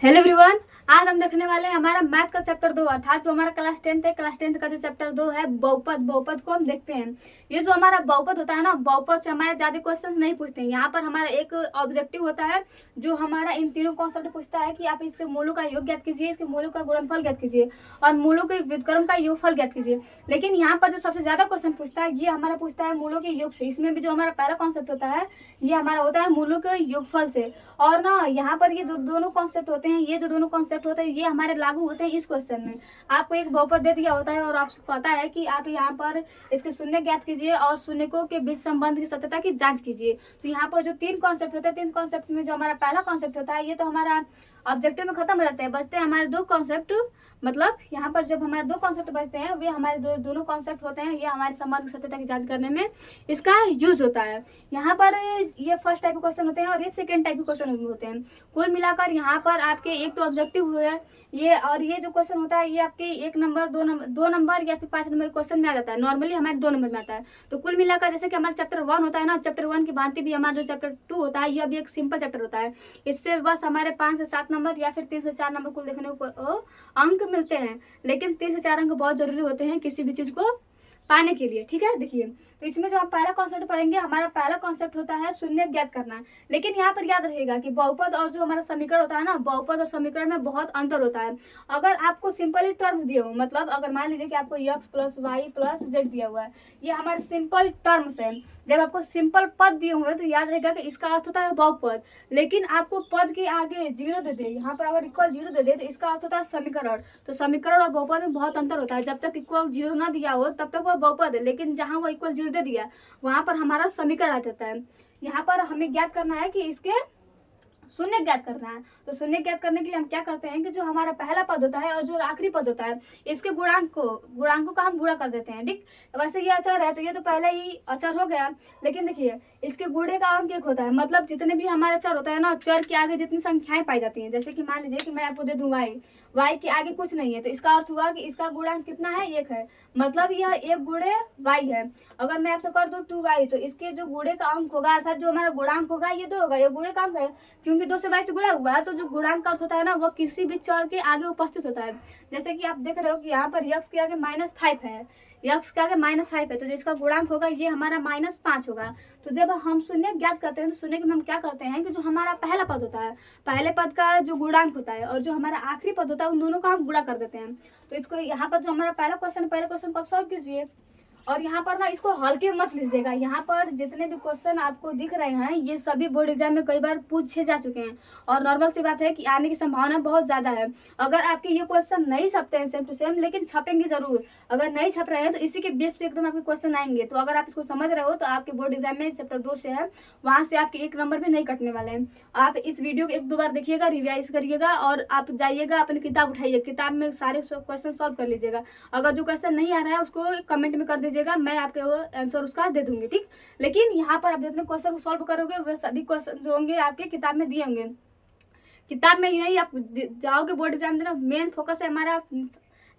Hello everyone. आज हम देखने वाले हैं हमारा मैथ का चैप्टर 2 अर्थात जो हमारा क्लास 10th है। क्लास 10th का जो चैप्टर 2 है बहुपद। बहुपद को हम देखते हैं। ये जो हमारा बहुपद होता है ना, बहुपद से हमारे ज्यादा क्वेश्चन नहीं पूछते हैं। यहाँ पर हमारा एक ऑब्जेक्टिव होता है जो हमारा इन तीनों कॉन्सेप्ट पूछता है कि आप इसके मूलों का योग ज्ञात कीजिए, इसके मूलों का गुणनफल ज्ञात कीजिए और मूलों के व्युत्क्रम का योगफल ज्ञात कीजिए। लेकिन यहाँ पर जो सबसे ज्यादा क्वेश्चन पूछता है ये हमारा पूछता है मूलों के योग से। इसमें भी जो हमारा पहला कॉन्सेप्ट होता है ये हमारा होता है मूलों के योगफल से। और ना यहाँ पर ये जो दोनों कॉन्सेप्ट होते हैं, ये जो दोनों कॉन्सेप्ट होते हैं ये हमारे लागू होते हैं इस क्वेश्चन में। आपको एक बहुपद दे दिया होता है और आपको पता है कि आप यहाँ पर इसके शून्य ज्ञात कीजिए और शून्यकों के बीच संबंध की सत्यता की जांच कीजिए। तो यहाँ पर जो तीन कॉन्सेप्ट होते हैं, तीन कॉन्सेप्ट में जो हमारा पहला कॉन्सेप्ट होता है ये तो हमारा ऑब्जेक्टिव में खत्म हो जाते हैं। बचते हैं हमारे दो कॉन्सेप्ट। मतलब यहाँ पर जब हमारे दो कॉन्सेप्ट बचते हैं वे हमारे दोनों कॉन्सेप्ट होते हैं, ये हमारे संबंध की सत्यता की जांच करने में इसका यूज होता है। यहाँ पर ये फर्स्ट टाइप के क्वेश्चन होते हैं और ये सेकंड टाइप के क्वेश्चन होते हैं। कुल मिलाकर यहाँ पर आपके एक तो ऑब्जेक्टिव हुए ये, और ये जो क्वेश्चन होता है ये आपके एक नंबर, दो नंबर या फिर 5 नंबर क्वेश्चन में आ जाता है। नॉर्मली हमारे 2 नंबर में आता है। तो कुल मिलाकर जैसे कि हमारा चैप्टर 1 होता है ना, चैप्टर 1 की भांति भी हमारा जो चैप्टर 2 होता है यह भी एक सिंपल चैप्टर होता है। इससे बस हमारे 5 से 7 नंबर या फिर 3 से 4 नंबर कुल देखने को अंक मिलते हैं। लेकिन 3 से 4 अंक बहुत जरूरी होते हैं किसी भी चीज को पाने के लिए। ठीक है, देखिए तो इसमें जो हम पहला कॉन्सेप्ट पढ़ेंगे, हमारा पहला कॉन्सेप्ट होता है शून्य ज्ञात करना। लेकिन यहाँ पर याद रहेगा कि बहुपद और जो हमारा समीकरण होता है ना, बहुपद और समीकरण में बहुत अंतर होता है। अगर आपको सिंपली टर्म्स दिए हो, मतलब अगर मान लीजिए कि आपको x plus Y plus Z दिया हुआ है, ये हमारे सिंपल टर्म्स है। जब आपको सिंपल पद दिए हुए तो याद रहेगा कि इसका अर्थ होता है बहुपद। लेकिन आपको पद के आगे 0 दे दे, यहाँ पर अगर इक्वल 0 दे दे तो इसका अर्थ होता है समीकरण। तो समीकरण और बहुपद में बहुत अंतर होता है। जब तक इक्वल 0 ना दिया हो तब तक वह बहुपद है, लेकिन जहां वो इक्वल 0 दे दिया वहां पर हमारा समीकरण आ जाता है। यहाँ पर हमें ज्ञात करना है कि इसके शून्य ज्ञात करना है। तो शून्य ज्ञात करने के लिए हम क्या करते हैं कि जो हमारा पहला पद होता है और जो आखिरी पद होता है इसके गुणांकों का हम गुणा कर देते हैं। ठीक, वैसे ये अचर है तो ये तो पहले ही अचर हो गया। लेकिन देखिए इसके गुणे का अंक 1 होता है। मतलब जितने भी हमारे चर होता है ना, चर के आगे जितनी संख्याएं पाई जाती हैं, जैसे कि मान लीजिए कि मैं आपको दे दूं y के आगे कुछ नहीं है तो इसका अर्थ हुआ कि इसका गुणांक कितना है, 1 है। मतलब यह 1 गुणे y है। अगर मैं आपसे कर दूं 2y तो इसके जो गुणे का अंक होगा अर्थात जो हमारा गुणांक होगा ये 2 होगा। ये गुणे का अंक है क्योंकि 2 से y से गुणा हुआ है। तो जो गुणांक का अर्थ होता है ना वो किसी भी चर के आगे उपस्थित होता है। जैसे कि आप देख रहे हो कि यहाँ पर x के आगे -5 है, x के आगे -5 है तो जिसका गुणांक होगा ये हमारा -5 होगा। तो जब हम शून्य ज्ञात करते हैं तो शून्य के हम क्या करते हैं कि जो हमारा पहला पद होता है, पहले पद का जो गुणांक होता है और जो हमारा आखिरी पद होता है उन दोनों का हम गुणा कर देते हैं। तो इसको यहाँ पर जो हमारा पहला क्वेश्चन, पहले क्वेश्चन को आप सॉल्व कीजिए। और यहाँ पर ना इसको हल्के मत लीजिएगा। यहाँ पर जितने भी क्वेश्चन आपको दिख रहे हैं ये सभी बोर्ड एग्जाम में कई बार पूछे जा चुके हैं और नॉर्मल सी बात है कि आने की संभावना बहुत ज्यादा है। अगर आपके ये क्वेश्चन नहीं छपते हैं सेम टू सेम, लेकिन छपेंगे जरूर। अगर नहीं छप रहे हैं तो इसी के बेस पे एकदम आपके क्वेश्चन आएंगे। तो अगर आप इसको समझ रहे हो तो आपके बोर्ड एग्जाम में चैप्टर 2 से है, वहां से आपके 1 नंबर भी नहीं कटने वाले हैं। आप इस वीडियो को 1-2 बार देखिएगा, रिवाइज करिएगा और आप जाइएगा अपनी किताब उठाइए, किताब में सारे क्वेश्चन सॉल्व कर लीजिएगा। अगर जो क्वेश्चन नहीं आ रहा है उसको कमेंट में कर दीजिएगा, मैं आपके आंसर उसका दे दूंगी। ठीक, लेकिन यहाँ पर आप जितने क्वेश्चन को सॉल्व करोगे वे सभी क्वेश्चन जो होंगे आपके किताब में दिए होंगे। किताब में ही नहीं, आप जाओगे बोर्ड एग्जाम देना, मेन फोकस है हमारा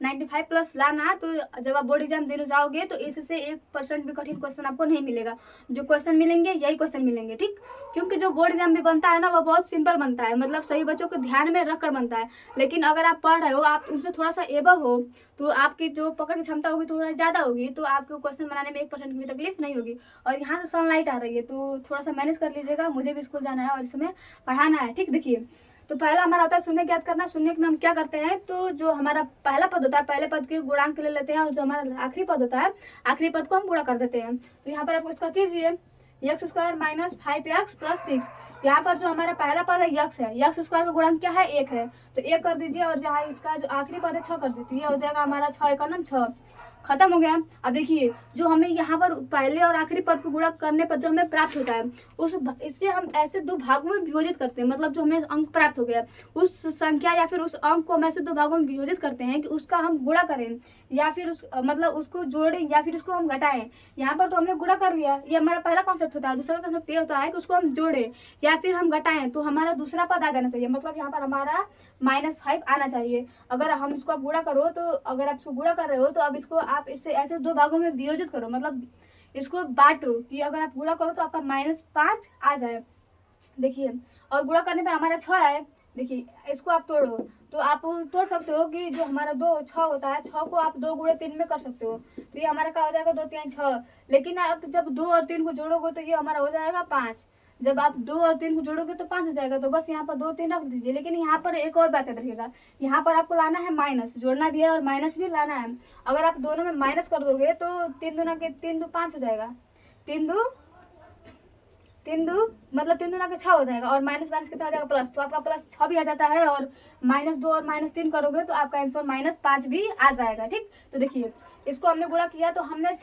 95 प्लस लाना। तो जब आप बोर्ड एग्जाम देने जाओगे तो इससे 1% भी कठिन क्वेश्चन आपको नहीं मिलेगा। जो क्वेश्चन मिलेंगे यही क्वेश्चन मिलेंगे। ठीक, क्योंकि जो बोर्ड एग्जाम में बनता है ना वो बहुत सिंपल बनता है, मतलब सही बच्चों को ध्यान में रखकर बनता है। लेकिन अगर आप पढ़ रहे हो, आप उनसे थोड़ा सा एबव हो तो आपकी जो पकड़ की क्षमता होगी थोड़ा ज्यादा होगी, तो आपको क्वेश्चन बनाने में 1% की भी तकलीफ नहीं होगी। और यहाँ से सनलाइट आ रही है तो थोड़ा सा मैनेज कर लीजिएगा, मुझे भी स्कूल जाना है और इसमें पढ़ाना है। ठीक, देखिए तो पहला हमारा होता है शून्य ज्ञात करना। शून्य में हम क्या करते हैं तो जो हमारा पहला पद होता है पहले पद के गुणांक ले लेते हैं और जो हमारा आखिरी पद होता है आखिरी पद को हम गुणा कर देते हैं। तो यहाँ पर आप इसका कीजिए x² - 5x + 6। यहाँ पर जो हमारा पहला पद है x है, x² का गुणांक क्या है, 1 है तो 1 कर दीजिए और जहाँ इसका जो आखिरी पद है 6 कर दीजिए, हो जाएगा हमारा 6 का नाम 6। खत्म हो गया। अब देखिए जो हमें यहाँ पर पहले और आखिरी पद को गुणा करने पर जो हमें प्राप्त होता है इससे हम ऐसे 2 भागों में विभाजित करते हैं। मतलब जो हमें अंक प्राप्त हो गया उस संख्या या फिर उस अंक को हम ऐसे 2 भागों में विभाजित करते हैं कि उसका हम गुणा करें या फिर मतलब उसको जोड़ें या फिर उसको हम घटाएं। यहाँ पर तो हमने गुणा कर लिया, ये हमारा पहला कॉन्सेप्ट होता है। दूसरा कॉन्सेप्ट ये होता है कि उसको हम जोड़े या फिर हम घटाएं तो हमारा दूसरा पद आ जाना चाहिए। मतलब यहाँ पर हमारा -5 आना चाहिए। अगर हम इसको आप गुणा करो तो अगर आप इसको गुणा कर रहे हो तो अब इसको आप इससे ऐसे 2 भागों में विभाजित करो, मतलब इसको बांटो कि अगर आप गुणा करो तो आपका -5 आ जाए। देखिए और गुणा करने पे हमारा 6 है, देखिए इसको आप तोड़ो तो आप तोड़ सकते हो कि जो हमारा 6 होता है, 6 को आप 2 गुणे 3 में कर सकते हो, तो ये हमारा क्या हो जाएगा 2 3 6। लेकिन आप जब 2 और 3 को जोड़ोगे तो ये हमारा हो जाएगा 5। जब आप 2 और 3 को जोड़ोगे तो 5 हो जाएगा। तो बस यहाँ पर 2 3 रख दीजिए। लेकिन यहाँ पर एक और बात याद रखिएगा, यहाँ पर आपको लाना है माइनस, जोड़ना भी है और माइनस भी लाना है। अगर आप दोनों में माइनस कर दोगे तो 3 दो 5 हो जाएगा, 3 दो मतलब 3 दूना के 6 हो जाएगा और माइनस माइनस कितना हो जाएगा प्लस, तो आपका प्लस 6 भी आ जाता है और -2 और -3 करोगे तो आपका आंसर -5 भी आ जाएगा। ठीक, तो देखिए इसको हमने गुणा किया तो हमने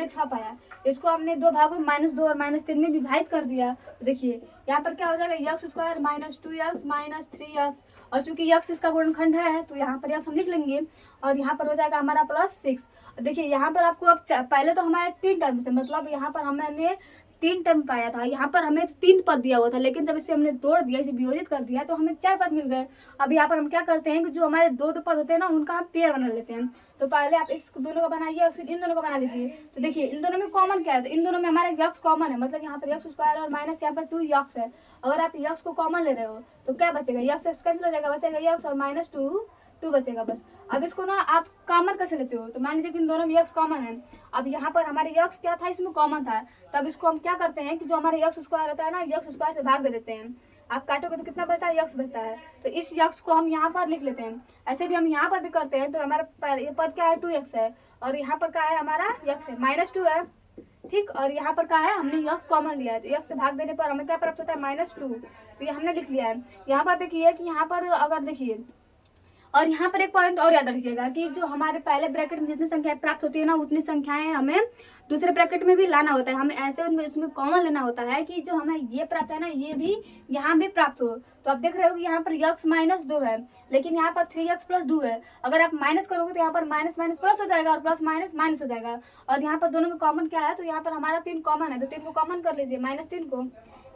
6 पाया। इसको हमने 2 भागों में -2 और -3 में विभाजित कर दिया। तो देखिए यहाँ पर क्या हो जाएगा x स्क्वायर -2x -3x, और चूंकि x इसका गुणनखंड है तो यहाँ पर x हम लिख लेंगे और यहाँ पर हो जाएगा हमारा +6। देखिए यहाँ पर आपको अब पहले तो हमारे 3 टर्म से, मतलब यहाँ पर हमने 3 टर्म पाया था, यहाँ पर हमें 3 पद दिया हुआ था, लेकिन जब इसे हमने तोड़ दिया, इसे वियोजित कर दिया तो हमें 4 पद मिल गए। अब यहाँ पर हम क्या करते हैं कि जो हमारे 2 पद होते हैं ना उनका हम पेयर बना लेते हैं। तो पहले आप इस दोनों का बनाइए और फिर इन दोनों का बना लीजिए। तो देखिए इन दोनों में कॉमन क्या है, तो इन दोनों में हमारा x कॉमन है, मतलब यहाँ पर x स्क्वायर और माइनस यहाँ पर 2x है। अगर आप x को कॉमन ले रहे हो तो क्या बचेगा, x कैंसिल हो जाएगा, बचेगा x और -2 बचेगा बस। अब इसको ना आप कॉमन कैसे लेते हो, तो मान लीजिए कि इन दोनों में x कॉमन है। अब यहाँ पर हमारे x क्या था, इसमें कॉमन था, तब इसको हम क्या करते हैं कि जो हमारे x स्क्वायर होता है ना, x स्क्वायर से भाग दे देते हैं। आप काटोगे तो कितना बचता है, x बचता है, तो इस x को हम यहाँ पर लिख लेते हैं। ऐसे भी हम यहाँ पर भी करते हैं। तो हमारा ये पद क्या है 2x है और यहाँ पर क्या है हमारा x है -2 है। ठीक, और यहाँ पर क्या है हमने x कॉमन लिया है, तो x से भाग देने पर हमें क्या प्राप्त होता है -2। तो ये हमने लिख लिया है। यहाँ पर देखिए कि यहाँ पर अगर देखिए, और यहाँ पर एक पॉइंट और याद रखिएगा कि जो हमारे पहले ब्रैकेट में जितनी संख्याएं प्राप्त होती है ना, उतनी संख्याएं हमें दूसरे ब्रैकेट में भी लाना होता है। हमें ऐसे उनमें इसमें कॉमन लेना होता है कि जो हमें ये प्राप्त है ना, ये भी यहाँ भी प्राप्त हो। तो आप देख रहे हो कि यहाँ पर x -2 है, लेकिन यहाँ पर 3x + 2 है। अगर आप माइनस करोगे तो यहाँ पर माइनस माइनस प्लस हो जाएगा और प्लस माइनस माइनस हो जाएगा। और यहाँ पर दोनों में कॉमन क्या है, तो यहाँ पर हमारा 3 कॉमन है, तो 3 को कॉमन कर लीजिए, -3 को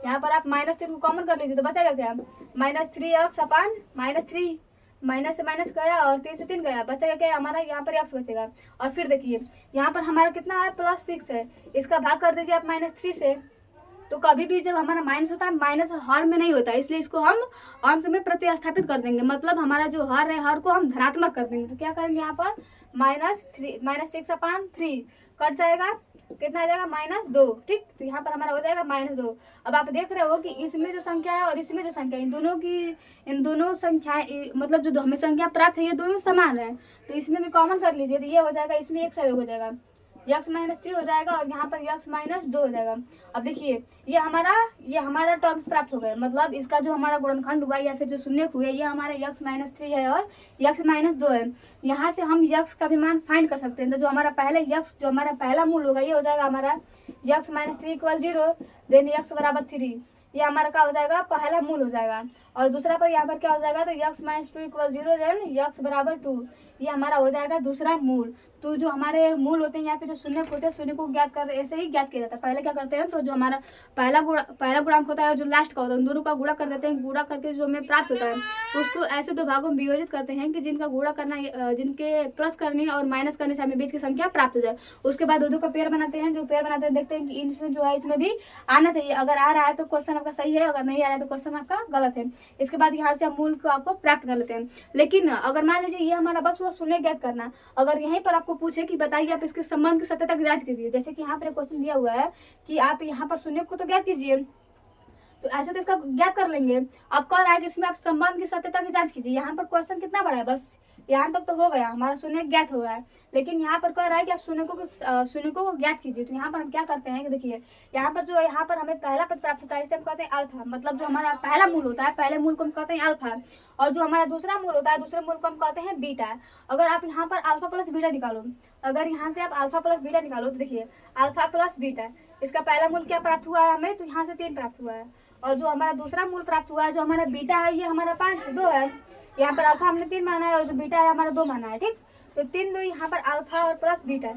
यहाँ पर आप -3 को कॉमन कर लीजिए तो बचेगा क्या, -3x/-3 माइनस से माइनस गया और 3 से 3 गया, बचेगा क्या हमारा, यहाँ पर x बचेगा। और फिर देखिए यहाँ पर हमारा कितना है +6 है, इसका भाग कर दीजिए आप -3 से। तो कभी भी जब हमारा माइनस होता है, माइनस हर में नहीं होता है, इसलिए इसको हम अंश में प्रतिस्थापित कर देंगे, मतलब हमारा जो हर है हर को हम धनात्मक कर देंगे। तो क्या करेंगे यहाँ पर -6/3 कट जाएगा, कितना आ जाएगा -2। ठीक, तो यहाँ पर हमारा हो जाएगा -2। अब आप देख रहे हो कि इसमें जो संख्या है और इसमें जो संख्या है, इन दोनों संख्याएं मतलब जो हमें संख्या प्राप्त है ये दोनों समान है। तो इसमें भी कॉमन कर लीजिए, तो ये हो जाएगा, इसमें एक साइड हो जाएगा, x -3 हो जाएगा और यहाँ पर x -2 हो जाएगा। अब देखिए ये हमारा टर्म्स प्राप्त हो गए, मतलब इसका जो हमारा गुणनखंड हुआ या फिर जो शून्य हुए, ये हमारा x -3 है और x -2 है। यहाँ से हम x का भी मान फाइंड कर सकते हैं। तो जो हमारा पहला मूल होगा, ये हो जाएगा हमारा x -3 = 0, देन x = 3। ये हमारा क्या हो जाएगा, पहला मूल हो जाएगा। और दूसरा पर यहाँ पर क्या हो जाएगा, तो x -2 = 0, देन x = 2। ये हमारा हो जाएगा दूसरा मूल। तो जो हमारे मूल होते हैं या फिर जो शून्य होते हैं, शून्य को ज्ञात कर ऐसे ही ज्ञात किया जाता है। पहले क्या करते हैं, तो जो हमारा पहला गुणांक होता है और जो लास्ट का होता है, उन दोनों का गुणा कर देते हैं। गुणा करके जो हमें प्राप्त होता है उसको ऐसे 2 भागों में विभाजित करते हैं कि जिनका गुणा करना, जिनके प्लस करने और माइनस करने से हमें बीच की संख्या प्राप्त हो जाए। उसके बाद 2 का पेयर बनाते हैं। जो पेयर बनाते हैं देखते हैं कि इसमें जो है इसमें भी आना चाहिए। अगर आ रहा है तो क्वेश्चन आपका सही है, अगर नहीं आ रहा है तो क्वेश्चन आपका गलत है। इसके बाद यहाँ से हम मूल को आपको प्राप्त कर लेते हैं। लेकिन अगर मान लीजिए ये हमारा बस वो शून्य ज्ञात करना, अगर यहीं पर आपको पूछे कि बताइए आप इसके संबंध की सत्यता की जांच कीजिए, जैसे कि यहाँ पर क्वेश्चन दिया हुआ है कि आप यहाँ पर शून्य को तो ज्ञात कीजिए, तो ऐसे तो इसका ज्ञात कर लेंगे। अब कह रहा है कि इसमें आप संबंध की सत्यता की जांच कीजिए। यहाँ पर क्वेश्चन कितना बड़ा है, बस यहाँ तक तो हो गया, हमारा शून्य ज्ञात हो रहा है। लेकिन यहाँ पर कह रहा है कि आप शून्य को ज्ञात कीजिए। तो यहाँ पर हम क्या करते हैं कि देखिए यहाँ पर हमें पहला पद प्राप्त होता है, इसे हम कहते हैं अल्फा, मतलब जो हमारा पहला मूल होता है, पहले मूल को हम कहते हैं अल्फा। और जो हमारा दूसरा मूल होता है, दूसरे मूल को हम कहते हैं बीटा। अगर आप यहाँ पर अल्फा प्लस बीटा निकालो, अगर यहाँ से आप अल्फा प्लस बीटा निकालो तो देखिए अल्फा प्लस बीटा, इसका पहला मूल क्या प्राप्त हुआ है हमें, तो यहाँ से 3 प्राप्त हुआ है। और जो हमारा दूसरा मूल प्राप्त हुआ है, जो हमारा बीटा है, ये हमारा 2 है। यहाँ पर अल्फा हमने 3 माना है और जो बीटा है हमारा 2 माना है। ठीक, तो 3 2 यहाँ पर अल्फा और प्लस बीटा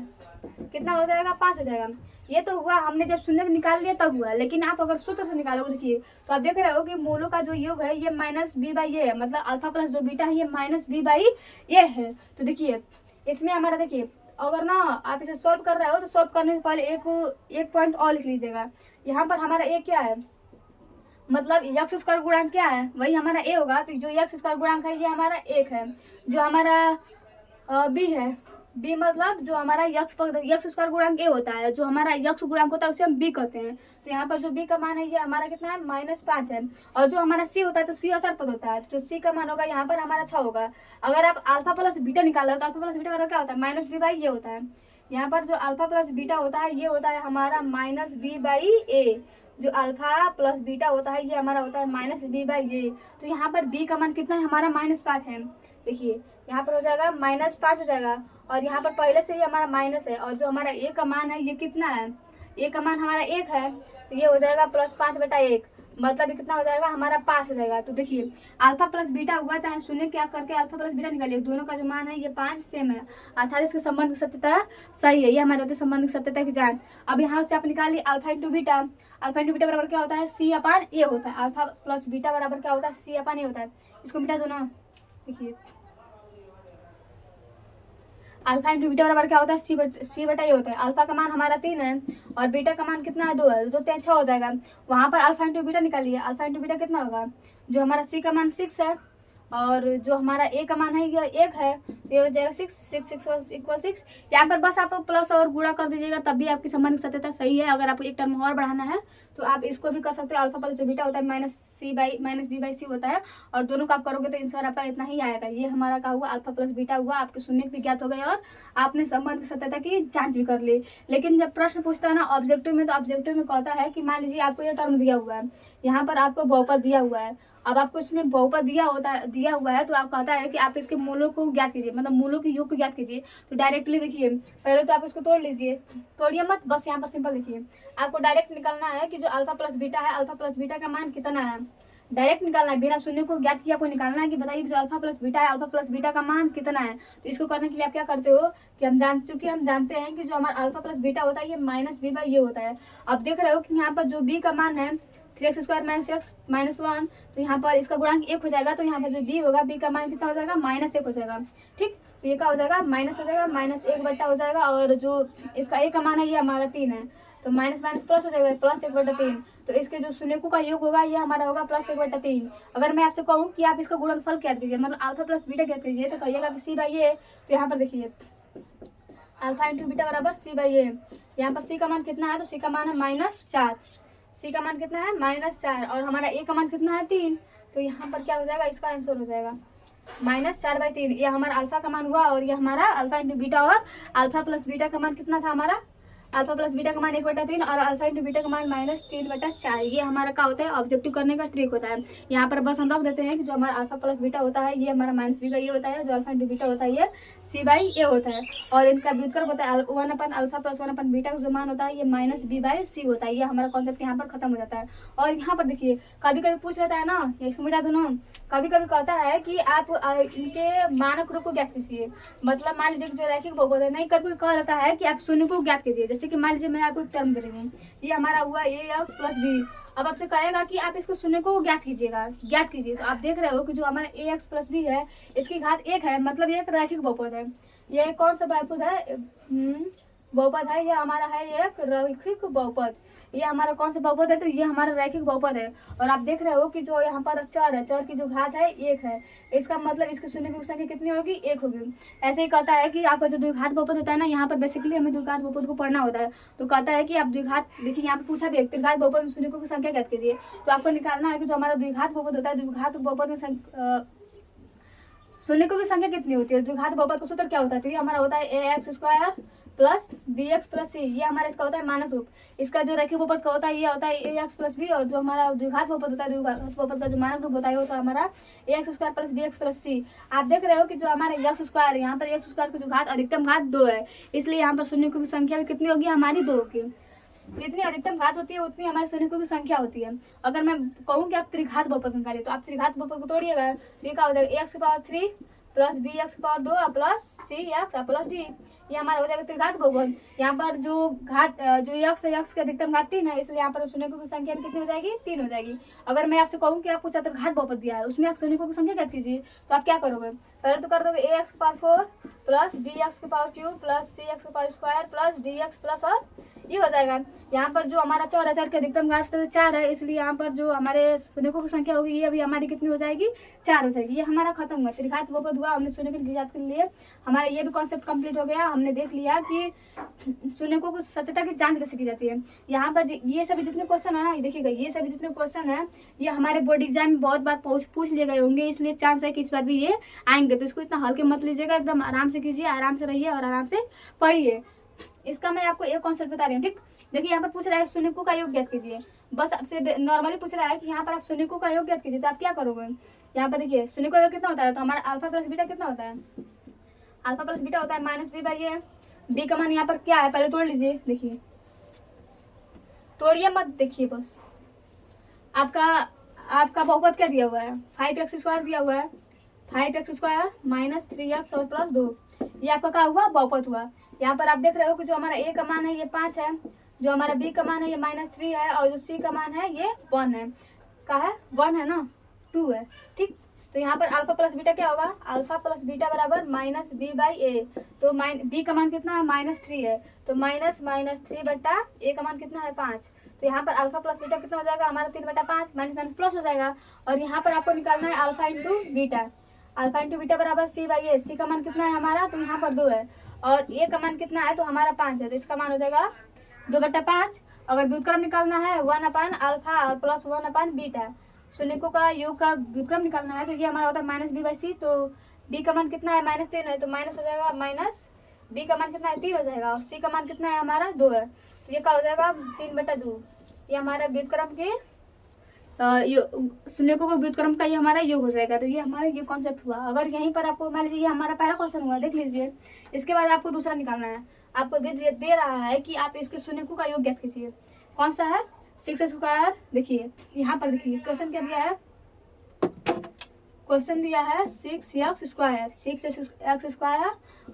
कितना हो जाएगा, 5 हो जाएगा। ये तो हुआ हमने जब शून्य निकाल लिया तब हुआ। लेकिन आप अगर सूत्र से निकालोगे देखिए तो आप देख रहे हो कि मूलों का जो योग है ये -b/a है, मतलब अल्फा प्लस जो बीटा है ये -b/a है। तो देखिए इसमें हमारा देखिए अगर ना आप इसे सॉल्व कर रहे हो तो सॉल्व करने से पहले एक पॉइंट और लिख लीजिएगा। यहाँ पर हमारा a क्या है, मतलब यक्स स्क्वायर गुणांक क्या है, वही हमारा ए होगा। तो जो यक्स स्क्वायर गुणांक है ये हमारा 1 है। जो हमारा बी है, बी मतलब जो हमारा यक्स स्क्वायर गुणांक ए होता है, जो हमारा यक्स गुणांक होता है उसे हम बी कहते हैं। तो यहाँ पर जो बी का मान है ये हमारा कितना है, -5 है। और जो हमारा सी होता है तो सी अचर पद होता है, तो जो सी का मान होगा यहाँ पर हमारा 6 होगा। अगर आप अल्फा प्लस बीटा निकालो तो अल्फा प्लस बीटा बराबर क्या होता है, -b/, ये होता है। यहाँ पर जो अल्फा प्लस बीटा होता है ये होता है हमारा -b/a। जो अल्फा प्लस बीटा होता है ये हमारा होता है -b/a। तो यहाँ पर b का मान कितना है हमारा, -5 है। देखिए यहाँ पर हो जाएगा -5 हो जाएगा, और यहाँ पर पहले से ही हमारा माइनस है। और जो हमारा a का मान है ये कितना है, a का मान हमारा 1 है, तो ये हो जाएगा +5/1, मतलब कितना हो जाएगा हमारा 5 हो जाएगा। तो देखिए अल्फा प्लस बीटा हुआ, चाहे शून्य क्या करके अल्फा प्लस बीटा निकालिए, दोनों का जो मान है ये 5 सेम है, अर्थात इसके संबंध की सत्यता सही है। ये हमारे होते संबंध की सत्यता की जांच। अब यहाँ से आप निकालिए alpha into beta. Alpha into beta बराबर क्या होता है, C/A होता है। अल्फा प्लस बीटा बराबर क्या होता है, C/A होता है। इसको मिटा दो ना। देखिए अल्फा इंटू बीटा बराबर क्या होता है, C/A होता है। अल्फा का मान हमारा 3 है और बीटा का मान कितना है, 2 है। 2 3 6 हो जाएगा। वहाँ पर अल्फा इंटू बीटा निकालिए, अल्फा इंटू बीटा कितना होगा, जो हमारा C का मान 6 है और जो हमारा A का मान है ये 1 है, ये हो जाएगा 6 = 6। यहाँ पर बस आप प्लस और गुणा कर दीजिएगा, तब भी आपकी संबंध की सत्यता सही है। अगर आपको एक टर्म और बढ़ाना है तो आप इसको भी कर सकते हो। अल्फा प्लस जो बीटा होता है -b/c होता है, और दोनों का आप करोगे तो आंसर आपका इतना ही आएगा। ये हमारा का हुआ अल्फा प्लस बीटा हुआ, आपके शून्य भी ज्ञात हो गए और आपने संबंध की सत्यता की जांच भी कर ली। लेकिन जब प्रश्न पूछता है ना ऑब्जेक्टिव में, तो ऑब्जेक्टिव में कहता है कि मान लीजिए आपको ये टर्म दिया हुआ है, यहाँ पर आपको बहुपद दिया हुआ है। अब आपको इसमें बहुपद दिया हुआ है, तो आप कहता है कि आप इसके मूलों को ज्ञात कीजिए, मतलब मूलों के योग को ज्ञात कीजिए। तो डायरेक्टली देखिए पहले तो आप इसको तोड़ लीजिए, तोड़िए मत, बस यहाँ पर सिंपल देखिए आपको डायरेक्ट निकालना है कि जो अल्फा प्लस बीटा है, अल्फा प्लस बीटा का मान कितना है, डायरेक्ट निकालना है, बिना शून्य को ज्ञात किया आपको निकालना है कि बताइए जो अल्फा प्लस बीटा है, अल्फा प्लस बीटा का मान कितना है। तो इसको करने के लिए आप क्या करते हो कि हम जानते हैं कि जो हमारा अल्फा प्लस बीटा होता है ये -b/a होता है। अब देख रहे हो कि यहाँ पर जो b का मान है 3x² - x - 1, तो यहाँ पर इसका गुणांक 1 हो जाएगा। तो यहाँ पर जो b होगा, b का मान कितना हो जाएगा, -1 हो जाएगा। ठीक, तो ये क्या हो जाएगा, माइनस हो जाएगा, -1 हो जाएगा। और जो इसका a का मान है ये हमारा 3 है, तो माइनस माइनस प्लस हो जाएगा, +1/3। तो इसके जो शून्यकों का योग होगा ये हमारा होगा +1/3। अगर मैं आपसे कहूँ कि आप इसका गुणनफल ज्ञात कीजिए, मतलब अल्फा प्लस बीटा ज्ञात कीजिए, तो कहिएगा कि C/A। तो यहाँ पर देखिए अल्फा इंटू बीटा बराबर C/A। यहाँ पर C का मान कितना है, तो C का मान है -4। C का मान कितना है, -4, और हमारा A का मान कितना है, 3। तो यहाँ पर क्या हो जाएगा, इसका आंसर हो जाएगा -4/3। ये हमारा अल्फा का मान हुआ, और ये हमारा अल्फा इंटू बीटा, और अल्फा प्लस बीटा का मान कितना था हमारा, अल्फा प्लस बीटा का मान 1/3 और अल्फा इंटू बीटा का मान -3/4। ये हमारा क्या होता है, ऑब्जेक्टिव करने का ट्रिक होता है। यहाँ पर बस हम रख देते हैं कि जो हमारा अल्फा प्लस बीटा होता है ये हमारा -b/a होता है, जो अल्फा इंटू बीटा होता है ये C/A होता है, और इनका व्युत्क्रम होता है 1/अल्फा प्लस 1/बीटा का जो मान होता है ये -b/c होता है। ये हमारा कॉन्सेप्ट यहाँ पर खत्म हो जाता है। और यहाँ पर देखिए कभी कभी पूछ लेता है ना, इसको मिटा दो ना, कभी कभी कहता है कि आप इनके मानक रूप को ज्ञात कीजिए, मतलब मान लीजिए जो रैखिक बहुपद है, नहीं कभी कह रहता है कि आप शून्य को ज्ञात कीजिए। जैसे कि मान लीजिए मैं आपको एक टर्म दे रही हूँ, ये हमारा हुआ ax + b। अब आपसे कहेगा कि आप इसको शून्य को ज्ञात कीजिए। तो आप देख रहे हो कि जो हमारा ax + b है इसकी घात 1 है, मतलब ये एक रैखिक बहुपद है। ये कौन सा बहुपद है, बहुपद है, ये हमारा है एक रैखिक बहुपद। ये हमारा कौन सा बहुपद है, तो ये हमारा रैखिक बहुपद है। और आप देख रहे हो कि जो यहाँ पर चर है, चर की जो घात है 1 है, इसका मतलब इसके शून्य की संख्या कितनी होगी, 1 होगी। ऐसे ही कहता है कि आपका जो द्विघात बहुपद होता है ना, यहाँ पर बेसिकली हमें द्विघात बहुपद को पढ़ना होता है। तो कहता है कि आप द्विघात, देखिए यहाँ पर पूछा भी त्रिघात बहुपद में शून्य की संख्या ज्ञात कीजिए। तो आपको निकालना है कि जो हमारा द्विघात बहुपद होता है, द्विघात बहुपद में शून्य की संख्या कितनी होती है। द्विघात बहुपद का सूत्र क्या होता है, तो ये हमारा होता है ax² + bx + c। ये हमारा इसका होता है मानक रूप। इसका जो रैखिक बहुपद का होता है ये होता है ax + b, और जो हमारा द्विघात बहुपद होता है, द्विघात बहुपद का जो मानक रूप होता है वो होता है हमारा ax² + bx + c। आप देख रहे हो कि जो हमारा x², यहाँ पर x² की जो घात अधिकतम घात 2 है, इसलिए यहाँ पर शून्यकों की संख्या भी कितनी होगी, हमारी 2 होगी। जितनी अधिकतम घात होती है उतनी हमारे शून्यकों की संख्या होती है। अगर मैं कहूँ कि आप त्रिघात बहुपद निकालिए, तो आप त्रिघात बहुपद को तोड़िएगा, ये क्या हो जाएगा, x³ + bx² + cx + d। ये हमारा हो जाएगा त्रिघात बहुपद। यहाँ पर जो घात जो x है, x की अधिकतम घात 3 है, इसलिए यहाँ पर शून्यकों की संख्या भी कितनी हो जाएगी, 3 हो जाएगी। अगर मैं आपसे कहूँ कि आपको चतुर्घात बहुपद दिया है, उसमें आप शून्य की संख्या ज्ञात कीजिए, तो आप क्या करोगे? पहले तो कर दोगे ax की पावर 4 प्लस bx की पावर क्यूब प्लस cx की power square plus dx plus और ये हो जाएगा। यहाँ पर जो हमारा 4 है, 4 के अधिकतम घात 4 है, इसलिए यहाँ पर जो हमारे शून्यकों की संख्या होगी ये अभी हमारी कितनी हो जाएगी? 4 हो जाएगी। ये हमारा खत्म हुआ, त्रिघात बहुपद हुआ, हमने शून्य की घात के लिए हमारा ये भी कॉन्सेप्ट कंप्लीट हो गया। हमने देख लिया कि शून्यकों की सत्यता की जांच कैसे की जाती है। यहाँ पर ये सभी जितने क्वेश्चन है ना, देखिएगा ये सभी जितने क्वेश्चन है ये हमारे बोर्ड एग्जाम में बहुत बार पूछ लिए गए होंगे, इसलिए चांस है कि इस बार भी ये आएंगे। तो इसको इतना हल्के मत लीजिएगा, एकदम आराम से कीजिए, आराम से रहिए और आराम से पढ़िए। इसका मैं आपको एक कॉन्सेप्ट बता रही हूँ, ठीक। देखिए यहाँ पर पूछ रहा है शून्यकों का योग ज्ञात कीजिए, बस आपसे नॉर्मली पूछ रहा है कि यहाँ पर आप शून्यकों का योग ज्ञात कीजिए, तो आप क्या करोगे? यहाँ पर देखिए शून्य का योग कितना होता है, तो हमारा अल्फा प्लस बीटा कितना होता है? अल्फा प्लस बीटा होता है minus B by A. B का मान यहाँ पर क्या है पहले तोड़ लीजिए, देखिए तोड़िए मत, देखिए बस। आपका बहुपद क्या दिया हुआ है? 5x² दिया हुआ है, 5x² माइनस 3x और प्लस 2, ये आपका क्या हुआ? बहुपद हुआ। यहाँ पर आप देख रहे हो कि जो हमारा a का मान है ये 5 है, जो हमारा b का मान है ये -3 है, और जो c का मान है ये 1 है। क्या है? 1 है ना, 2 है, ठीक। तो यहाँ पर अल्फा प्लस बीटा क्या होगा? अल्फा प्लस बीटा बराबर माइनस बी बाई ए। तो बी का मान कितना है? -3 है, तो -3 बट्टा ए का मान कितना है? 5। तो यहाँ पर अल्फा प्लस बीटा कितना हो जाएगा हमारा? 3/5, माइनस माइनस प्लस हो जाएगा। और यहाँ पर आपको निकालना है alpha into beta. Alpha into beta बराबर सी बाई ए। सी का मान कितना है हमारा? तो यहाँ पर 2 है, और ए का मान कितना है? तो हमारा 5 है, तो इसका मान हो जाएगा 2/5। अगर व्युत्क्रम निकालना है 1/अल्फा प्लस 1/बीटा, शून्यकों का योग का व्युत्क्रम निकालना है, तो ये हमारा होता है माइनस बी बाई सी। तो बी का मान कितना है? -3 है, तो माइनस हो जाएगा माइनस बी का मान कितना है? 3 हो जाएगा, और सी का मान कितना है हमारा? 2 है, तो ये क्या हो जाएगा? 3/2। ये हमारा व्युत्क्रम के शून्यकों का व्युत्क्रम का ये हमारा योग हो जाएगा। तो ये हमारा ये कॉन्सेप्ट हुआ। अगर यहीं पर आपको मान लीजिए ये हमारा पहला क्वेश्चन हुआ, देख लीजिए। इसके बाद आपको दूसरा निकालना है, आपको दे रहा है कि आप इसके शून्यकों का योग ज्ञात कीजिए। कौन सा है? 6x²। देखिए यहाँ पर देखिए क्वेश्चन क्या दिया है? क्वेश्चन दिया है 6x² 6x²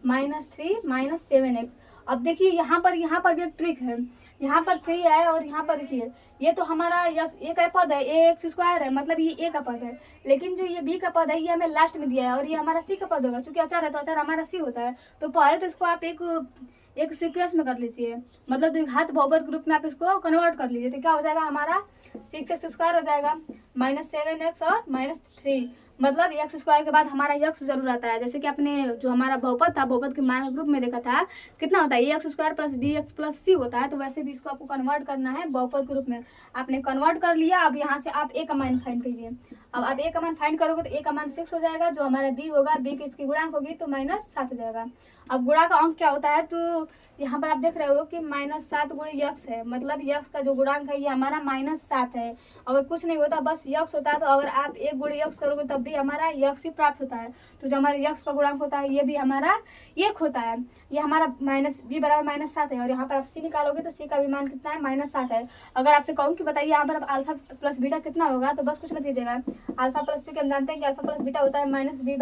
-3 -7x। अब देखिए यहाँ पर भी एक ट्रिक है। यहाँ पर 3 है, और यहाँ पर देखिए ये तो हमारा ए का पद है, ax² है, मतलब ये ए का पद है। लेकिन जो ये बी का पद है ये हमें लास्ट में दिया है, और ये हमारा सी का पद होगा। चूंकि अचार है तो अचार हमारा सी होता है। तो पहले तो इसको आप एक सीक्वेंस में कर लीजिए, मतलब द्विघात बहुपद ग्रुप में आप इसको कन्वर्ट कर लीजिए। तो क्या हो जाएगा हमारा? 6x² हो जाएगा -7x और -3, मतलब x² के बाद हमारा x जरूर आता है। जैसे कि आपने जो हमारा बहुपद था, बहुपद के मान ग्रुप में देखा था, कितना होता है? ax² plus bx plus c होता है। तो वैसे भी इसको आपको कन्वर्ट करना है बहुपद ग्रुप में। आपने कन्वर्ट कर लिया, अब यहाँ से आप a का मान फाइंड कीजिए। अब आप a का मान फाइंड करोगे तो a का मान 6 हो जाएगा, जो हमारा b होगा, b की इसकी गुणांक होगी तो -7 हो जाएगा। अब गुणा का अंक क्या होता है? तो यहाँ पर आप देख रहे हो कि -7 गुणे यक्स है, मतलब यक्स का जो गुणांक है ये हमारा -7 है। अगर कुछ नहीं होता बस यक्स होता है, तो अगर आप 1 गुणे यक्स करोगे तब भी हमारा यक्स ही प्राप्त होता है। तो जो हमारे यक्स का गुणांक होता है ये भी हमारा 1 होता है। ये हमारा b बराबर -7 है, और यहाँ पर आप c निकालोगे तो c का भी मान कितना है? -7 है। अगर आपसे कहूँ कि बताइए यहाँ पर अब अल्फा प्लस बीटा कितना होगा, तो बस कुछ मत कीजिएगा। अल्फा प्लस, चूंकि हम जानते हैं कि अल्फा प्लस बीटा होता है -b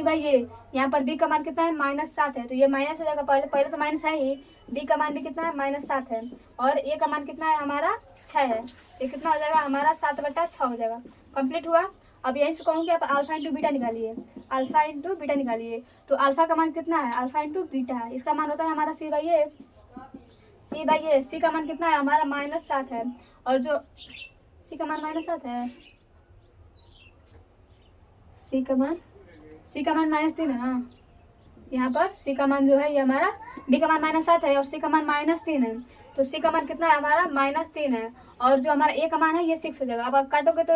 बाई ए। यहाँ पर b का मान कितना है? -7 है, तो ये माइनस हो जाएगा। पहले तो माइनस है ही, b का मान भी कितना है? -7 है, और a का मान कितना है हमारा? 6 है। ये कितना हो जाएगा हमारा? 7/6 हो जाएगा। कंप्लीट हुआ। अब यहीं से कहूँ कि आप अल्फा इंटू बीटा निकालिए, अल्फा इंटू बीटा निकालिए। तो अल्फा का मान कितना है? अल्फा इंटू बीटा, इसका मान होता है हमारा c बाई ए। c का मान कितना है हमारा? -7 है, और जो c का मान -7 है, c का मान -3 है ना। यहाँ पर c का मान जो है ये हमारा, b का मान -7 है और c का मान -3 है। तो c का मान कितना है हमारा? -3 है, और जो हमारा a का मान है ये 6 हो जाएगा। अब आप काटोगे तो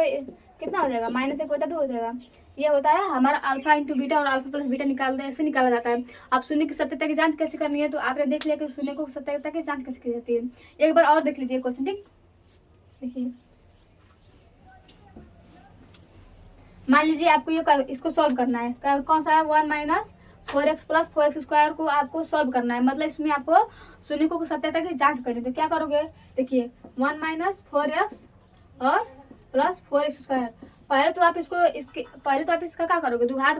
कितना हो जाएगा? -1/2 हो जाएगा। ये होता है हमारा अल्फा इंटू बीटा, और अल्फा प्लस बीटा ऐसे निकाला जाता है। आप शून्य की सत्यता की जांच कैसे करनी है, तो आपने देख लिया कि शून्य को सत्यता की जांच कैसे की जाती है। एक बार और देख लीजिए क्वेश्चन, ठीक। देखिए मान लीजिए आपको इसको सॉल्व करना है। कौन सा है? 1 - 4x प्लस 4x² को आपको सॉल्व करना है, मतलब इसमें आपको शून्यकों की सत्यता की जांच करनी है। तो क्या करोगे? देखिए 1 - 4x और प्लस 4x²। पहले तो आप इसका क्या करोगे? द्विघात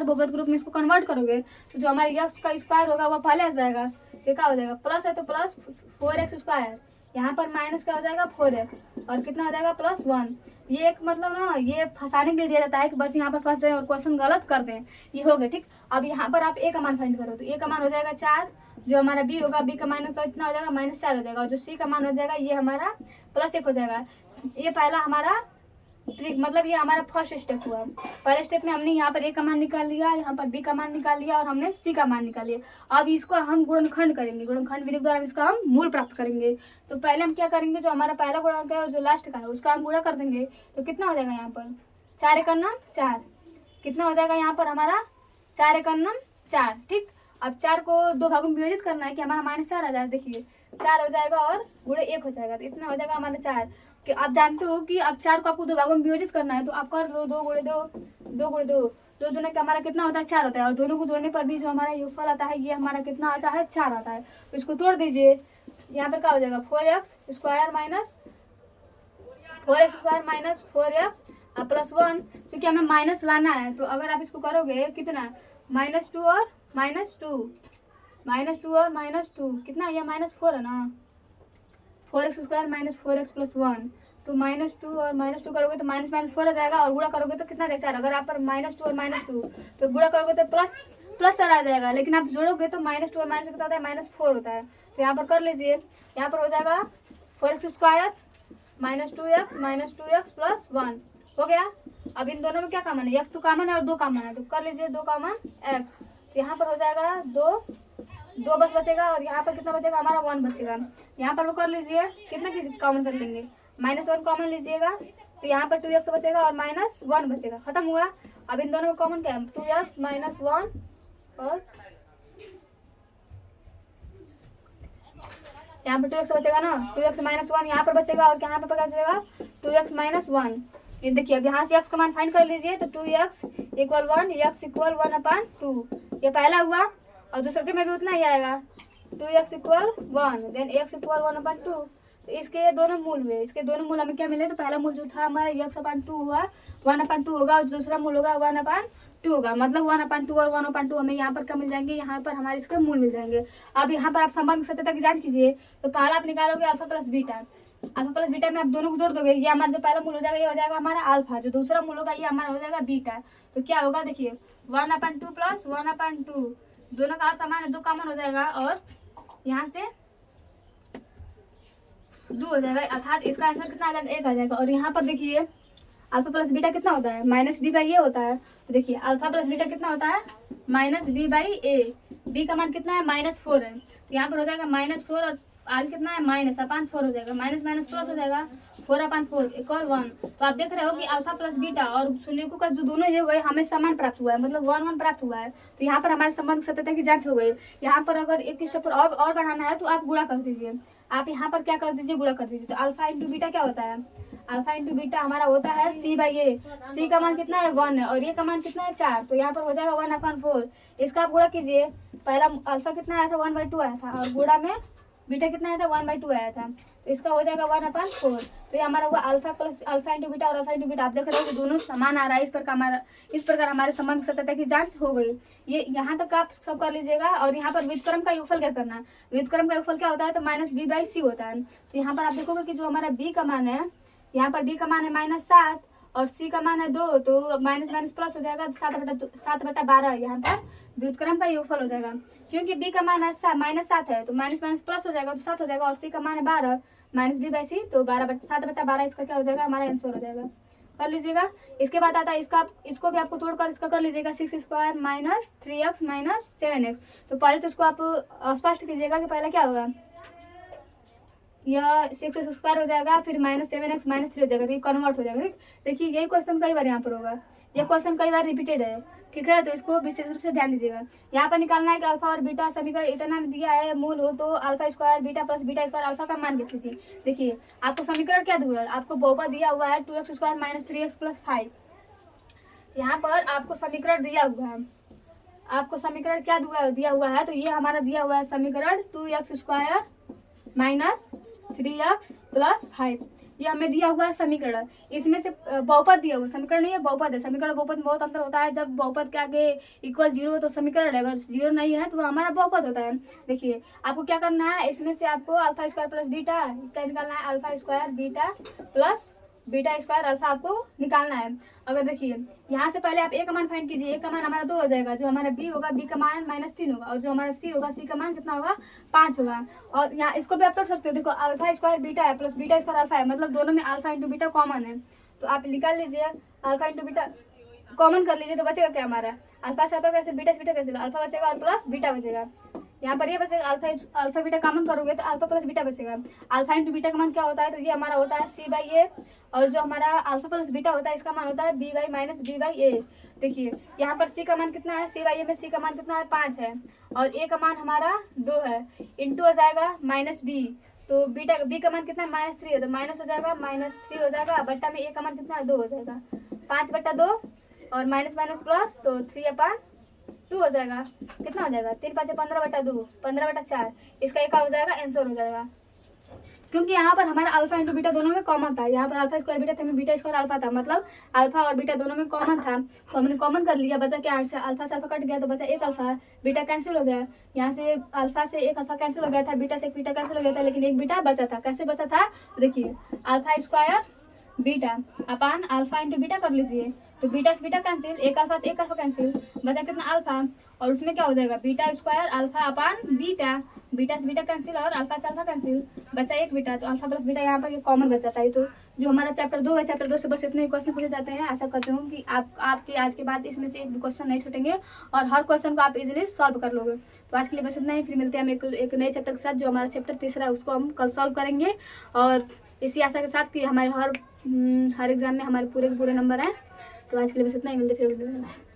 बहुपद ग्रुप में इसको कन्वर्ट करोगे, तो जो हमारे x का स्क्वायर होगा वो पहले आ जाएगा। ये क्या हो जाएगा? प्लस है तो प्लस 4x², यहाँ पर माइनस क्या हो जाएगा 4x और कितना हो जाएगा +1। ये एक मतलब ना ये फंसाने के लिए दिया जाता है कि बस यहाँ पर फंस जाए और क्वेश्चन गलत कर दें। ये हो गया ठीक। अब यहाँ पर आप ए का मान फाइंड करो तो ए का मान हो जाएगा 4, जो हमारा बी होगा बी का माइनस का कितना हो जाएगा -4 हो जाएगा, और जो सी का मान हो जाएगा ये हमारा +1 हो जाएगा। ये पहला हमारा ट्रिक मतलब ये हमारा फर्स्ट स्टेप हुआ। पहले स्टेप में हमने यहाँ पर ए का मान निकाल लिया, यहाँ पर बी का मान निकाल लिया और हमने सी का मान निकाल लिया। अब इसको हम गुणनखंड करेंगे, गुणनखंड विधि द्वारा इसका हम मूल प्राप्त करेंगे। तो पहले हम क्या करेंगे, जो हमारा पहला गुणक है और जो लास्ट का है उसका हम गुणा कर देंगे। तो कितना हो जाएगा यहाँ पर 4 एकम 4, कितना हो जाएगा यहाँ पर हमारा 4 एकम 4 ठीक। अब 4 को 2 भागों में विभाजित करना है कि हमारा -4 आ जाए। देखिए 4 हो जाएगा और गुणे 1 हो जाएगा, तो इतना हो जाएगा हमारा 4। कि आप जानते हो कि अब 4 को आपको 2 भागों में विभाजित करना है, तो आप कर दो 2 गुणे 2, 2 गुणे 2, 2 दूने का हमारा कितना होता है 4 होता है, और दोनों को जोड़ने पर भी जो हमारा योगफल आता है ये हमारा कितना आता है 4 आता है। तो इसको तोड़ दीजिए, यहाँ पर क्या हो जाएगा 4x स्क्वायर माइनस 4x +1। चूंकि हमें माइनस लाना है तो अगर आप इसको करोगे कितना -2 और -2 कितना, ये -4 है ना, 4x स्क्वायर -4x +1। तो -2 और -2 करोगे तो -4 हो जाएगा, और गुणा करोगे तो कितना देगा 4। अगर आप पर -2 और -2 तो गुणा करोगे तो +4 आ जाएगा, लेकिन आप जोड़ोगे तो -2 और -2 कितना होता है -4 होता है। तो यहाँ पर कर लीजिए, यहाँ पर हो जाएगा 4x स्क्वायर -2x +1 हो गया। अब इन दोनों में क्या कॉमन है, x तो कॉमन है और 2 कॉमन है, तो कर लीजिए 2 कॉमन x। तो यहाँ पर हो जाएगा 2 बस बचेगा, और यहाँ पर कितना बचेगा हमारा 1 बचेगा। यहाँ पर वो कर लीजिए कितना कॉमन कर लेंगे, -1 कॉमन लीजिएगा, तो यहाँ पर 2x बचेगा और -1 बचेगा, खत्म हुआ। अब इन दोनों में कॉमन क्या है 2x -1 और यहाँ पर 2x बचेगा ना, 2x -1 यहाँ पर बचेगा, और यहाँ पर क्या बचेगा 2x -1। ये देखिए अब यहाँ से x का मान फाइंड कर लीजिए, तो 2x = 1, x = 1/2 ये पहला हुआ, और दूसरे के में भी उतना ही आएगा 2x = 1 देन x = 1/2। तो इसके दोनों मूल हुए, इसके दोनों मूल हमें क्या मिले, तो पहला मूल जो था हमारा x/2 हुआ 1/2 होगा, और दूसरा मूल होगा 1/2 होगा, मतलब 1/2 और 1/2 हमें यहाँ पर क्या मिल जाएंगे, यहाँ पर हमारे इसके मूल मिल जाएंगे। अब यहाँ पर आप संबंध सत्यता की जांच कीजिए, तो पहला आप निकालोगे अल्फा प्लस बीटा में आप दोनों को जोड़ दोगे, ये हमारा जो पहला मूल हो जाएगा ये हो जाएगा हमारा अल्फा, जो दूसरा मूल होगा ये हमारा हो जाएगा बीटा। तो क्या होगा देखिए 1/2 + 1/2 दोनों का समान है, 2 कॉमन हो जाएगा, और यहाँ से 2 हो जाएगा, अर्थात इसका आंसर कितना आ जाएगा 1 आ जाएगा। और यहाँ पर देखिए अल्फा प्लस बीटा कितना होता है -b/a होता है। तो देखिए अल्फा प्लस बीटा कितना होता है -b/a, b का मान कितना है -4 है, तो यहाँ पर हो जाएगा -4 और आर कितना है -/4 हो जाएगा, माइनस प्लस हो जाएगा 4/4 = 1। तो आप देख रहे हो कि अल्फा प्लस बीटा और शून्यकों का जो दोनों ये हुए हमें समान प्राप्त हुआ है, मतलब 1 प्राप्त हुआ है। तो यहाँ पर हमारे संबंध सत्यता की जांच हो गई। यहाँ पर अगर एक स्टेप पर और बढ़ाना है तो आप गुणा कर दीजिए, आप यहाँ पर क्या कर दीजिए गुणा कर दीजिए। तो अल्फा इंटू बीटा क्या होता है, अल्फा इंटू बीटा हमारा होता है c/a, c का मान कितना है 1 है और ये का मान कितना है 4, तो यहाँ पर हो जाएगा 1/4। इसका आप गुणा कीजिए, पहला अल्फा कितना आया था 1/2 आया था, और गुणा में बीटा कितना आया था 1/2 आया था, तो इसका हो जाएगा 1/4। तो ये हमारा हुआ अल्फा इंटू बीटा और अल्फा इंटू बीटा। आप देख रहे हो कि दोनों समान आ रहा है, इस प्रकार हमारे संबंध सत्यता की जांच हो गई। ये यहाँ तक आप सब कर लीजिएगा। और यहाँ पर व्युत्क्रम का योगफल क्या करना है, व्युत्क्रम का योगफल क्या होता है, तो -b/c होता है। तो यहाँ पर आप देखोगे कि जो हमारा b का मान है, यहाँ पर b का मान है -7 और c का मान है 2, तो माइनस प्लस हो जाएगा 7/12। यहाँ पर व्युत्क्रम का योगफल हो जाएगा, क्योंकि b का मान है -7 है, तो माइनस प्लस हो जाएगा तो 7 हो जाएगा, और c का मान है 12 -b/c, तो 7/12 इसका क्या हो जाएगा हमारा आंसर हो जाएगा। कर लीजिएगा। इसके बाद आता है इसको भी आपको तोड़कर इसका कर लीजिएगा 6² - 3x - 7x। तो पहले तो इसको आप स्पष्ट कीजिएगा कि पहले क्या होगा, यह 6x² हो जाएगा, फिर -7x - 3 हो जाएगा, तो ये कन्वर्ट हो जाएगा। ठीक, देखिए यही क्वेश्चन कई बार यहाँ पर होगा, यह क्वेश्चन कई बार रिपीटेड है, ठीक है, तो इसको विशेष रूप से ध्यान दीजिएगा। यहाँ पर निकालना है कि अल्फा और बीटा समीकरण इतना दिया है मूल हो, तो अल्फा² बीटा प्लस बीटा² अल्फा का मान लिख लीजिए। देखिए आपको समीकरण क्या दिया है, आपको बहुपद दिया हुआ है 2x² - 3x + 5। यहाँ पर आपको समीकरण दिया हुआ है, आपको समीकरण क्या दिया हुआ है, तो ये हमारा दिया हुआ है समीकरण 2x² - 3x + 5। ये हमें दिया हुआ है समीकरण, इसमें से बहुपद दिया हुआ समीकरण नहीं है, बहुपद है। समीकरण बहुपद में बहुत अंतर होता है। जब बहुपद के आगे इक्वल 0 हो तो समीकरण है, अगर 0 नहीं है तो वो हमारा बहुपद होता है। देखिए आपको क्या करना है, इसमें से आपको अल्फा स्क्वायर प्लस बीटा क्या निकालना है, alpha square beta plus beta square alpha आपको निकालना है। अगर देखिए यहाँ से पहले आप ए का मान फाइंड कीजिए, ए का मान हमारा 2 हो जाएगा, जो हमारा बी होगा बी का मान -3 होगा, और जो हमारा सी होगा सी का मान कितना होगा 5 होगा। और यहाँ इसको भी आप कर सकते हो, देखो अल्फा स्क्वायर बीटा है प्लस बीटा स्क्वायर अल्फा है, मतलब दोनों में अल्फा इंटू बीटा कॉमन है, तो आप निकाल लीजिए अल्फा इंटू बीटा कॉमन कर लीजिए, तो बचेगा क्या हमारा, अल्फा से अल्फा कैसे बीटा से बीटा कैसे, अल्फा बचेगा और प्लस बीटा बचेगा। यहाँ पर ये बचेगा अल्फा बीटा कॉमन करोगे तो अल्फा प्लस बीटा बचेगा। अल्फा इंटू बीटा का मान क्या होता है, तो ये हमारा होता है सी बाई ए, और जो हमारा अल्फा प्लस बीटा होता है इसका मान होता है B Y minus B by A. देखिए यहाँ पर सी का मान कितना है, सी बाई ए में सी का मान कितना है 5 है, और ए का मान हमारा 2 है, इंटू हो जाएगा माइनस बी, तो बीटा बी का मान कितना है -3 है, तो माइनस हो जाएगा -3 हो जाएगा, बट्टा में ए का मान कितना है 2 हो जाएगा, 5/2 और माइनस माइनस प्लस, तो 3/2 हो जाएगा। कितना हो जाएगा 3 5 15/2 15/4, इसका एक हो जाएगा आंसर हो जाएगा। क्योंकि यहाँ पर हमारा अल्फा इंटू बीटा दोनों में कॉमन था, यहाँ पर अल्फा स्क्वायर बीटा था में बीटा स्क्वायर अल्फा था, मतलब अल्फा और बीटा दोनों में कॉमन था, तो हमने कॉमन कर लिया, बचा क्या आंसर, अल्फा से अल्फा कट गया तो बचा एक अल्फा, बीटा कैंसिल हो गया, यहाँ से अल्फा से एक अल्फा कैंसिल हो गया था, बीटा से एक बीटा कैंसिल हो गया था, लेकिन एक बीटा बचा था। कैसे बचा था, तो देखिए अल्फा स्क्वायर बीटा अपान अल्फा इंटू बीटा कर लीजिए, तो बीटा से बीटा कैंसिल, एक अल्फा से एक अल्फा कैंसिल, बचा कितना अल्फा, और उसमें क्या हो जाएगा बीटा स्क्वायर अल्फा अपान बीटा, बीटा से बीटा कैंसिल और अल्फा से अल्फा कैंसिल, बचा एक बीटा, तो अल्फा प्लस बीटा यहाँ पर ये कॉमन बच जाता है। तो जो हमारा चैप्टर 2 है, चैप्टर 2 से बस इतने ही क्वेश्चन पूछे जाते हैं। आशा करती हूँ कि आपके आज के बाद इसमें से एक भी क्वेश्चन नहीं छूटेंगे और हर क्वेश्चन को आप इजीली सॉल्व कर लोगे। तो आज के लिए बस इतना ही, फिर मिलते हैं हम एक नए चैप्टर के साथ, जो हमारा चैप्टर 3 है उसको हम कल सॉल्व करेंगे, और इसी आशा के साथ कि हमारे हर एग्जाम में हमारे पूरे नंबर हैं। तो आज के लिए बस इतना ही, मिलते फिर।